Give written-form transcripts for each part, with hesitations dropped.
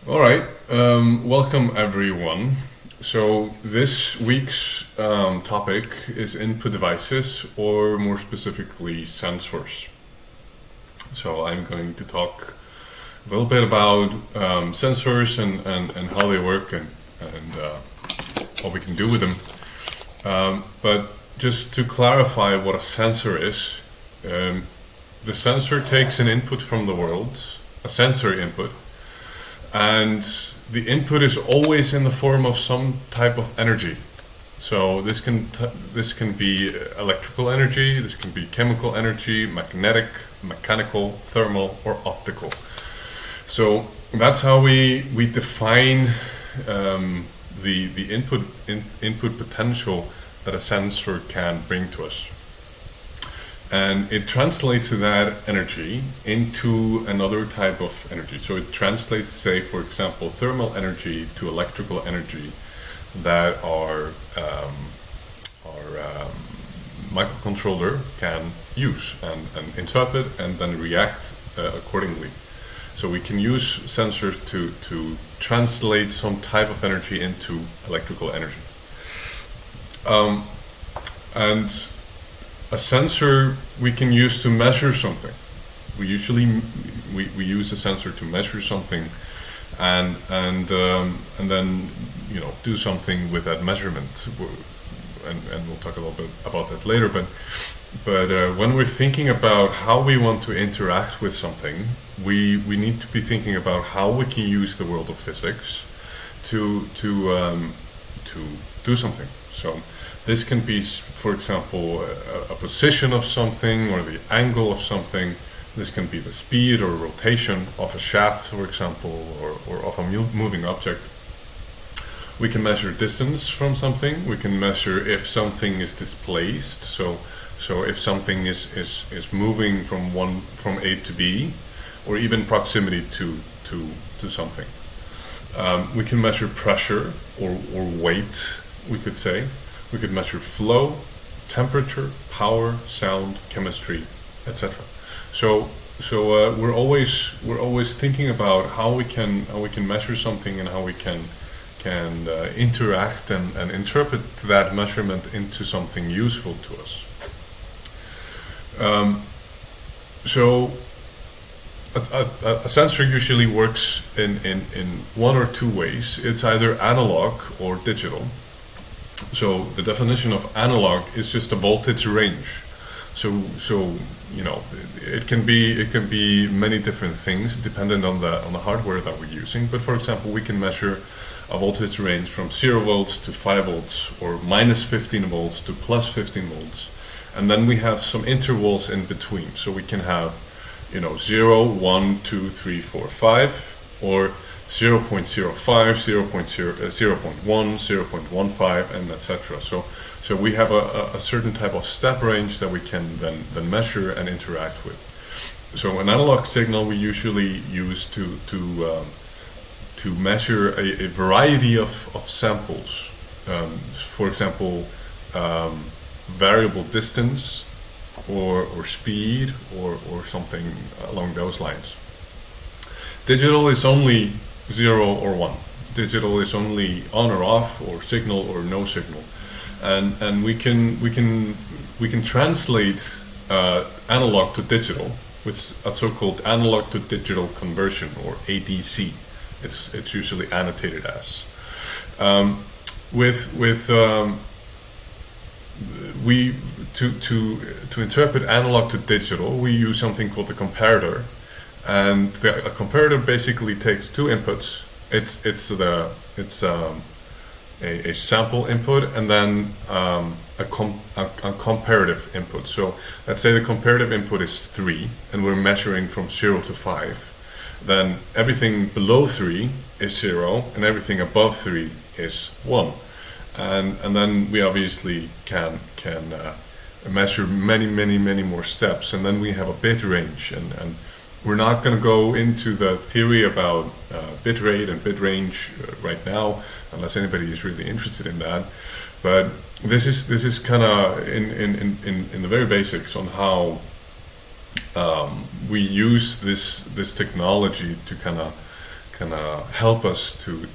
All right, welcome everyone. So this week's topic is input devices, or more specifically, sensors. So I'm going to talk a little bit about sensors and how they work and what we can do with them. But just to clarify what a sensor is, the sensor takes an input from the world, a sensory input, and the input is always in the form of some type of energy. So this can be electrical energy, this can be chemical energy, magnetic, mechanical, thermal, or optical. So that's how we define the input potential that a sensor can bring to us. And it translates that energy into another type of energy. So it translates, say, for example, thermal energy to electrical energy that our microcontroller can use and interpret and then react accordingly. So we can use sensors to translate some type of energy into electrical energy. And a sensor we can use to measure something. We usually use a sensor to measure something, and then do something with that measurement. And we'll talk a little bit about that later. But when we're thinking about how we want to interact with something, we need to be thinking about how we can use the world of physics to do something. So this can be, for example, a position of something or the angle of something. This can be the speed or rotation of a shaft, for example, or of a moving object. We can measure distance from something. We can measure if something is displaced. So if something is moving from A to B, or even proximity to something. We can measure pressure or weight, we could say. We could measure flow, temperature, power, sound, chemistry, etc. So we're always thinking about how we can measure something and how we can interact and interpret that measurement into something useful to us. So a sensor usually works in one or two ways. It's either analog or digital. So the definition of analog is just a voltage range. So it can be many different things depending on the hardware that we're using. But for example, we can measure a voltage range from 0 volts to 5 volts, or minus 15 volts to plus 15 volts, and then we have some intervals in between. So we can have 0, 1, 2, 3, 4, 5, or 0.05, 0.1, 0.15, and etc. So we have a certain type of step range that we can then measure and interact with. So an analog signal we usually use to measure a variety of samples. For example, variable distance or speed or something along those lines. Digital is only 0 or 1. Digital is only on or off, or signal or no signal, and we can translate analog to digital with a so-called analog to digital conversion, or ADC. It's usually annotated as. To interpret analog to digital, we use something called a comparator. And a comparator basically takes two inputs. It's a sample input and then a comparative input. So let's say the comparative input is 3, and we're measuring from 0 to 5. Then everything below 3 is 0, and everything above 3 is 1. And then we obviously can measure many more steps, and then we have a bit range, and we're not going to go into the theory about bit rate and bit range right now, unless anybody is really interested in that. But this is kind of in the very basics on how we use this technology to kind of help us to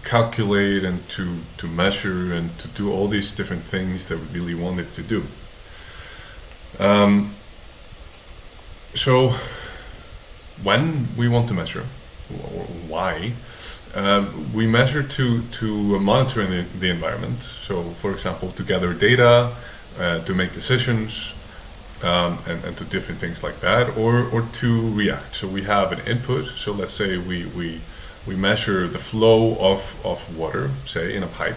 calculate and to measure and to do all these different things that we really wanted to do. So when we want to measure, or why, we measure to monitor the environment. So, for example, to gather data, to make decisions, and to different things like that, or to react. So we have an input. So let's say we measure the flow of water, say in a pipe,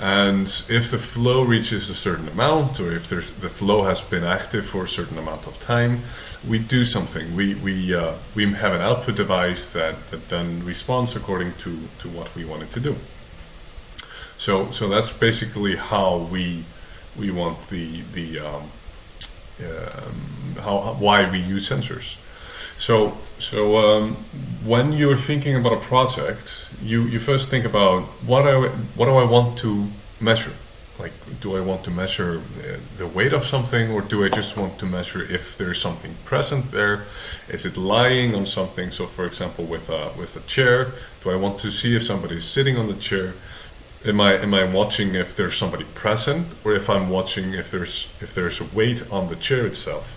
and if the flow reaches a certain amount, or if the flow has been active for a certain amount of time, we do something. We have an output device that then responds according to what we want it to do. So that's basically how we want why we use sensors. So when you're thinking about a project, you first think about what do I want to measure? Like, do I want to measure the weight of something, or do I just want to measure if there's something present there? Is it lying on something? So, for example, with a chair, do I want to see if somebody's sitting on the chair? Am I watching if there's somebody present, or if I'm watching if there's a weight on the chair itself?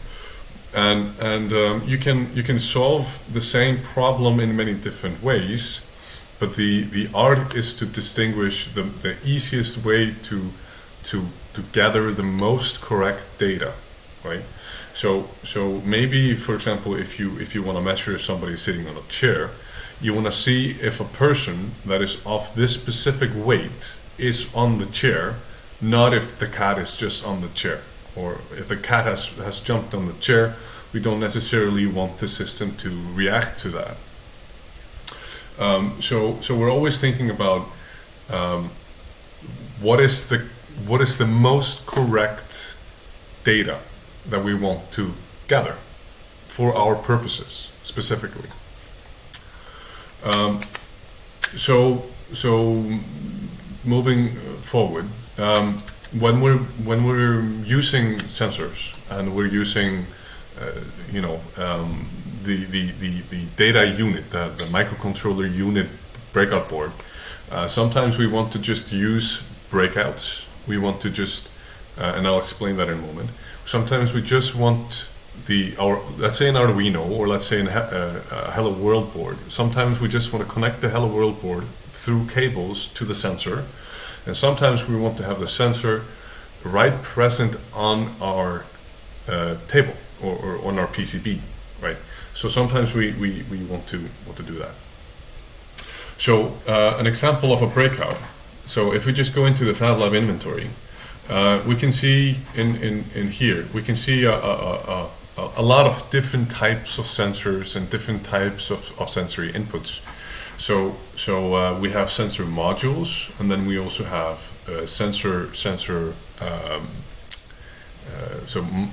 And you can solve the same problem in many different ways, but the art is to distinguish the easiest way to gather the most correct data, right? So maybe, for example, if you want to measure if somebody's sitting on a chair, you want to see if a person that is of this specific weight is on the chair, not if the cat is just on the chair. Or if the cat has jumped on the chair, we don't necessarily want the system to react to that. So we're always thinking about what is the most correct data that we want to gather for our purposes specifically. So moving forward, when we're using sensors and we're using the data unit, the microcontroller unit breakout board, sometimes we want to just use breakouts. We want to just and I'll explain that in a moment. Sometimes we just want let's say an Arduino, or let's say a Hello World board. Sometimes we just want to connect the Hello World board through cables to the sensor, and sometimes we want to have the sensor right present on our table or on our PCB, right? So sometimes we want to do that. So an example of a breakout. So if we just go into the Fab Lab inventory, we can see in here we can see a lot of different types of sensors and different types of sensory inputs. So we have sensor modules, and then we also have sensor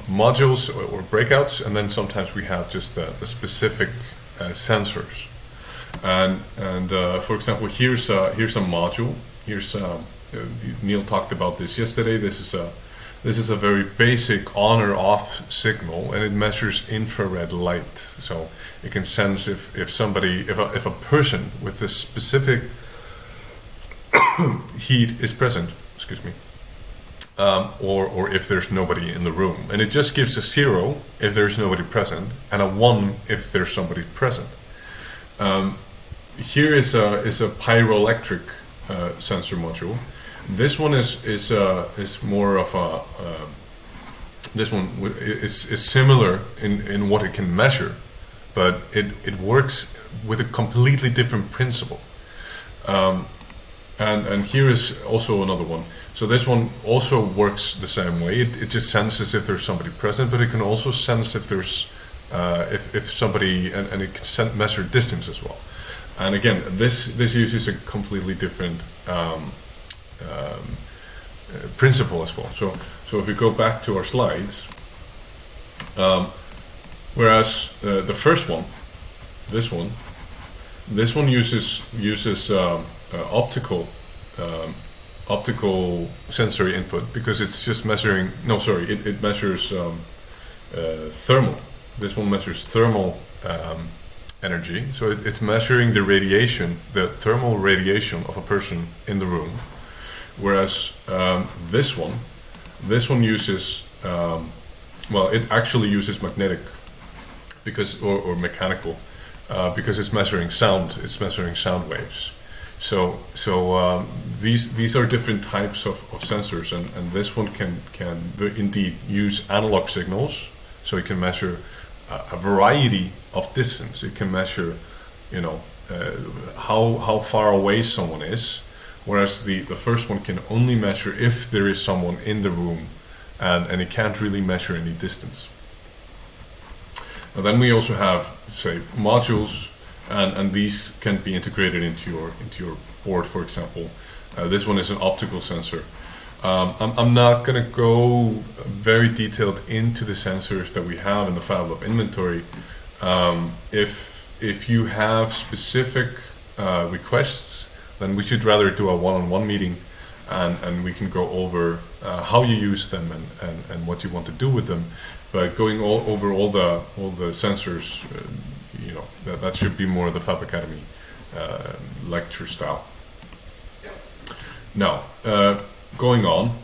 modules or breakouts, and then sometimes we have just the specific sensors. And for example, here's a module. Here's Neil talked about this yesterday. This is a very basic on or off signal, and it measures infrared light. So it can sense if a person with this specific heat is present, excuse me, or if there's nobody in the room. And it just gives a 0 if there's nobody present, and a 1 if there's somebody present. Here is a pyroelectric sensor module. This one is more of a this one is similar in what it can measure, but it works with a completely different principle. And here is also another one. So this one also works the same way. It just senses if there's somebody present, but it can also sense if there's if somebody, and it can measure distance as well. And again, this uses a completely different principle as well. So if we go back to our slides, whereas the first one, this one uses optical sensory input, because it's just measuring. No, sorry, it measures thermal. This one measures thermal energy. So it's measuring the radiation, the thermal radiation of a person in the room. Whereas this one uses, well, it actually uses magnetic because or mechanical because it's measuring sound. It's measuring sound waves. So these are different types of sensors, and this one can indeed use analog signals, so it can measure a variety of distance. It can measure, how far away someone is, whereas the first one can only measure if there is someone in the room, and it can't really measure any distance. And then we also have, say, modules. And these can be integrated into your board, for example. This one is an optical sensor. I'm not going to go very detailed into the sensors that we have in the FabLab inventory. If you have specific requests, then we should rather do a one-on-one meeting, and we can go over how you use them and what you want to do with them. But going over all the sensors. That should be more the Fab Academy lecture style. Now, going on,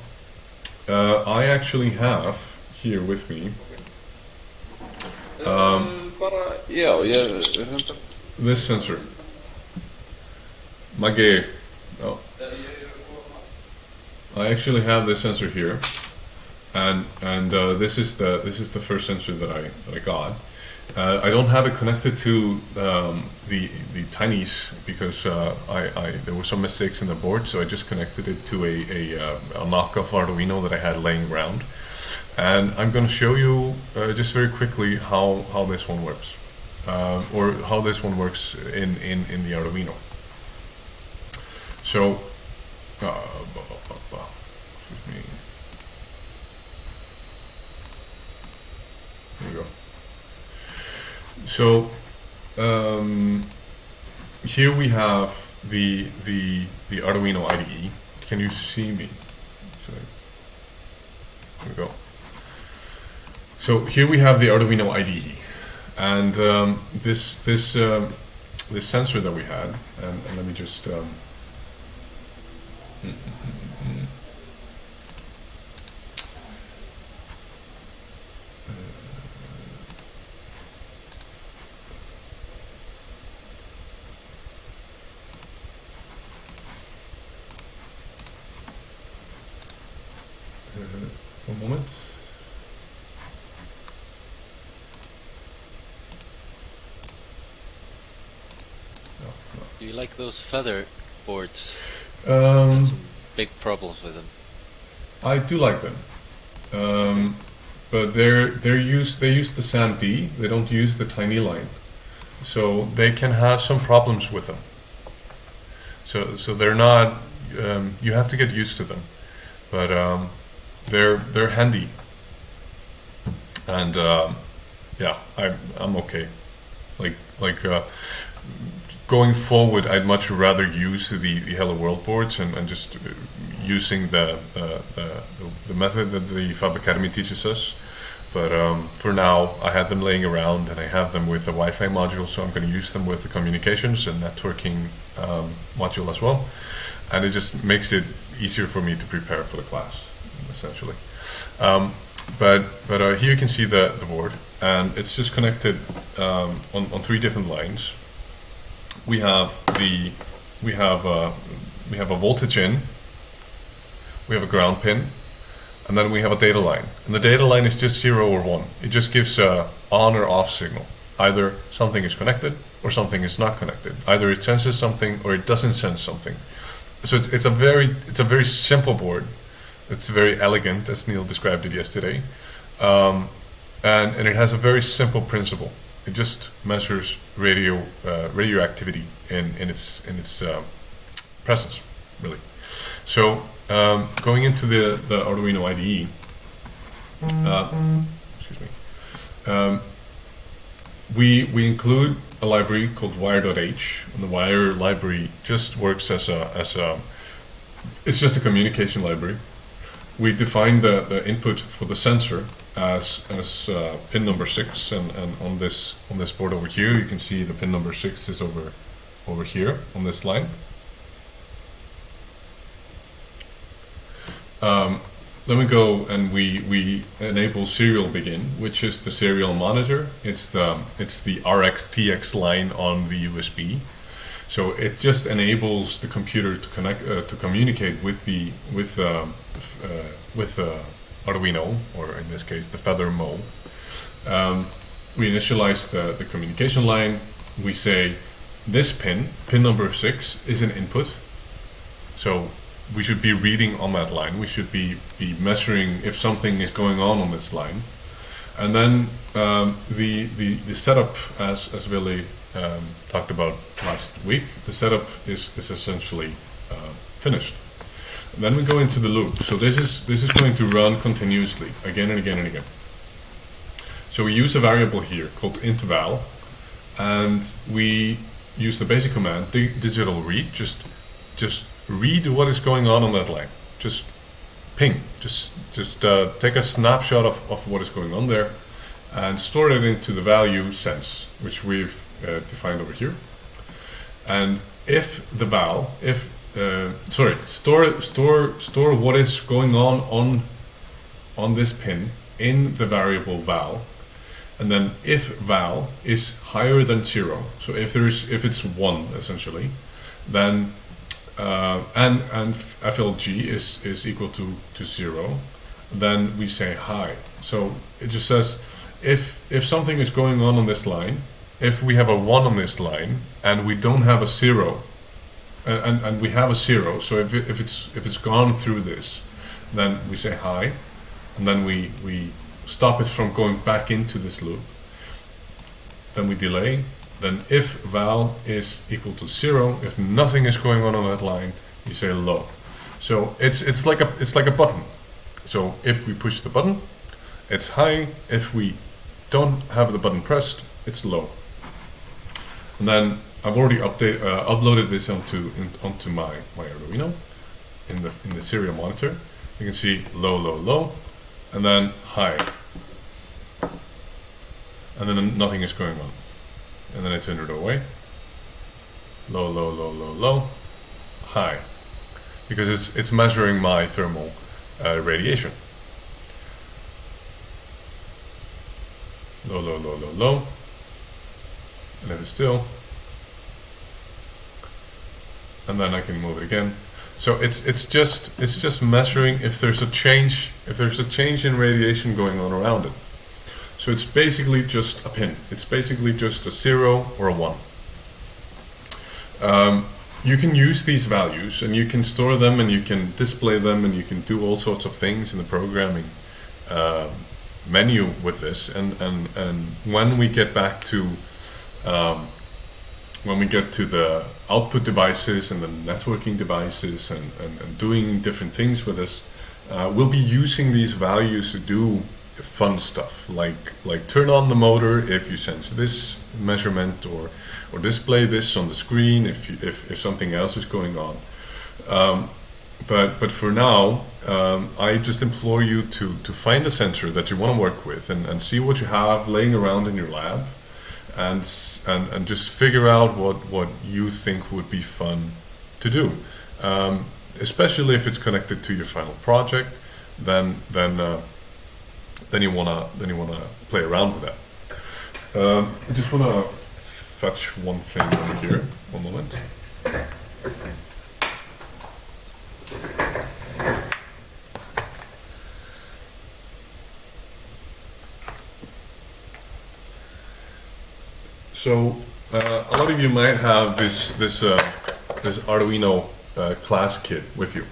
I actually have here with me this sensor. Maggie. Oh. I actually have this sensor here, and this is the first sensor that I got. I don't have it connected to the Tinies because there were some mistakes in the board, so I just connected it to a knockoff Arduino that I had laying around, and I'm going to show you just very quickly how this one works, or how this one works in the Arduino. So, excuse me. There we go. So here we have the Arduino IDE. Can you see me? There we go. So here we have the Arduino IDE, and this sensor that we had, and let me just. One moment. Do you like those feather boards? Some big problems with them. I do like them, but they use the SAM-D. They don't use the tiny line, so they can have some problems with them. So they're not. You have to get used to them, but they're handy, and yeah, I'm okay. Like going forward, I'd much rather use the Hello World boards and just using the method that the Fab Academy teaches us. But for now, I had them laying around, and I have them with a Wi-Fi module, so I'm going to use them with the communications and networking module as well. And it just makes it easier for me to prepare for the class, essentially. But here you can see the board, and it's just connected on 3 different lines. We have a voltage in, we have a ground pin, and then we have a data line. And the data line is just 0 or 1. It just gives a on or off signal. Either something is connected or something is not connected. Either it senses something or it doesn't sense something. So it's a very simple board. It's very elegant, as Neil described it yesterday, and it has a very simple principle. It just measures radioactivity in its presence, really. So going into the Arduino IDE, excuse me, we include a library called wire.h, and the wire library just works as it's just a communication library. We define the input for the sensor, as pin number 6, and on this board over here you can see the pin number 6 is over here on this line. Then we go and we enable serial begin, which is the serial monitor. It's the RX-TX line on the USB. So it just enables the computer to connect to communicate with the Arduino, or in this case the Feather Mo. We initialize the communication line. We say this pin number 6 is an input. So we should be reading on that line. We should be measuring if something is going on this line. And then the setup, as Willy talked about last week, the setup is essentially finished. And then we go into the loop. So this is going to run continuously, again and again and again. So we use a variable here called int_val, and we use the basic command digital read. Just read what is going on that line. Just ping. Just take a snapshot of what is going on there, and store it into the value sense, which we've defined over here. And if the val, store what is going on this pin in the variable val, and then if val is higher than 0, so if it's 1 essentially, then and FLG is equal to 0, then we say high. So it just says if something is going on this line, if we have a 1 on this line and we don't have a 0, and we have a 0, so if it's gone through this, then we say high, and then we stop it from going back into this loop. Then we delay. Then if val is equal to 0, if nothing is going on that line, you say low. So it's like a button. So if we push the button, it's high. If we don't have the button pressed, it's low. And then I've already uploaded this onto my Arduino in the serial monitor. You can see low, low, low, and then high, and then nothing is going on. And then I turn it away. Low, low, low, low, low, high, because it's measuring my thermal radiation. Low, low, low, low, low, and if it's still, and then I can move it again. So it's just measuring if there's a change in radiation going on around it. So it's basically just a pin. It's basically just a 0 or a 1. You can use these values and you can store them and you can display them and you can do all sorts of things in the programming menu with this. And when we get back to the output devices and the networking devices and doing different things with this, we'll be using these values to do fun stuff like turn on the motor if you sense this measurement, or display this on the screen if something else is going on. But for now, I just implore you to find a sensor that you want to work with and see what you have laying around in your lab, and just figure out what you think would be fun to do, especially if it's connected to your final project. Then you wanna play around with that. I just wanna fetch one thing over here. One moment. So a lot of you might have this Arduino class kit with you,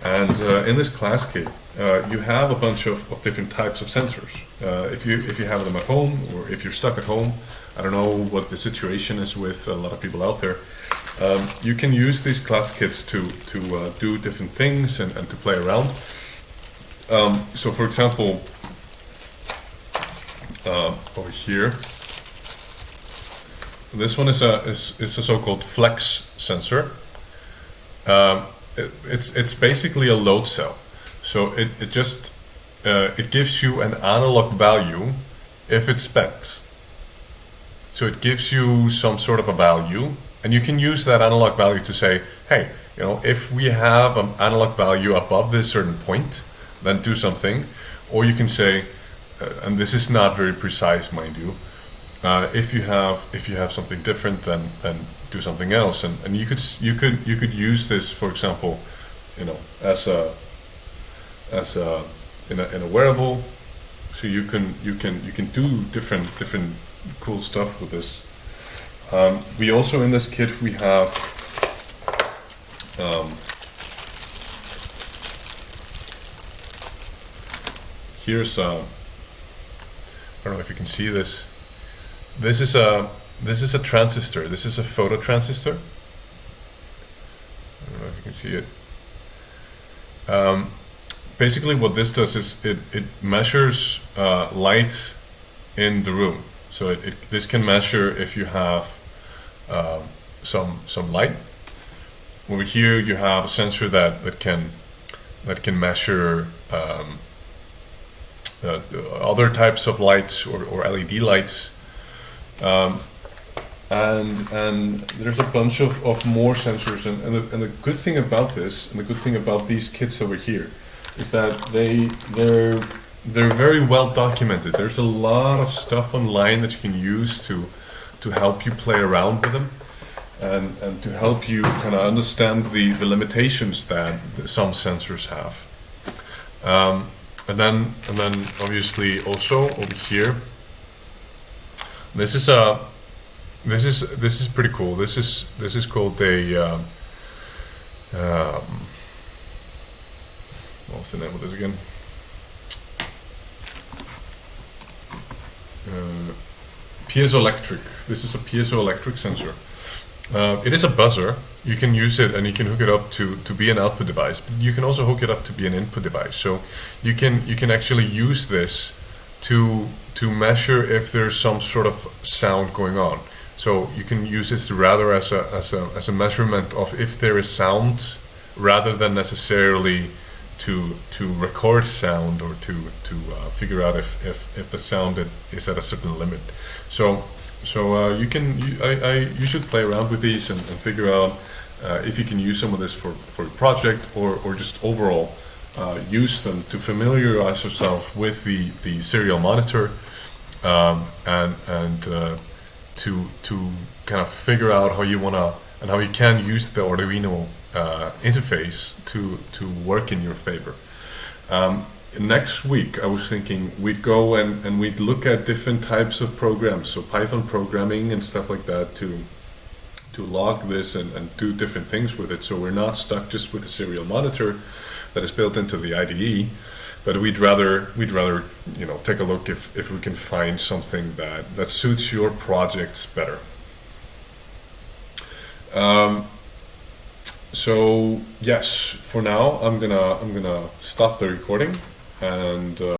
and in this class kit you have a bunch of different types of sensors. If you have them at home, or if you're stuck at home, I don't know what the situation is with a lot of people out there. You can use these class kits to do different things and to play around. So, for example, over here, this one is a so-called flex sensor. It's basically a load cell. So it just it gives you an analog value if it's spent. So it gives you some sort of a value, and you can use that analog value to say, hey, if we have an analog value above this certain point, then do something. Or you can say, and this is not very precise, mind you, if you have something different, then do something else. And you could use this, for example, as a in a wearable. So you can do different cool stuff with this. We also, in this kit, we have here's I don't know if you can see this. This is a transistor. This is a photo transistor. I don't know if you can see it. Basically, what this does is it measures light in the room. So this can measure if you have some light. Over here, you have a sensor that can measure other types of lights or LED lights, and there's a bunch of more sensors. And the good thing about this, and the good thing about these kits over here, is that they're very well documented. There's a lot of stuff online that you can use to help you play around with them, and to help you kind of understand the limitations that some sensors have. And then obviously also over here, this is pretty cool. This is called a what's the name of this again? Piezoelectric. This is a piezoelectric sensor. It is a buzzer. You can use it and you can hook it up to be an output device. But you can also hook it up to be an input device. So you can actually use this to measure if there's some sort of sound going on. So you can use this rather as a measurement of if there is sound, rather than necessarily to record sound or to figure out if the sound is at a certain limit. So you should play around with these and figure out if you can use some of this for a project or just overall use them to familiarize yourself with the serial monitor, and to kind of figure out how you wanna and how you can use the Arduino interface to work in your favor. Next week, I was thinking we'd go and we'd look at different types of programs, so Python programming and stuff like that, to log this and do different things with it. So we're not stuck just with a serial monitor that is built into the IDE, but we'd rather take a look if we can find something that suits your projects better. So yes, for now I'm gonna stop the recording and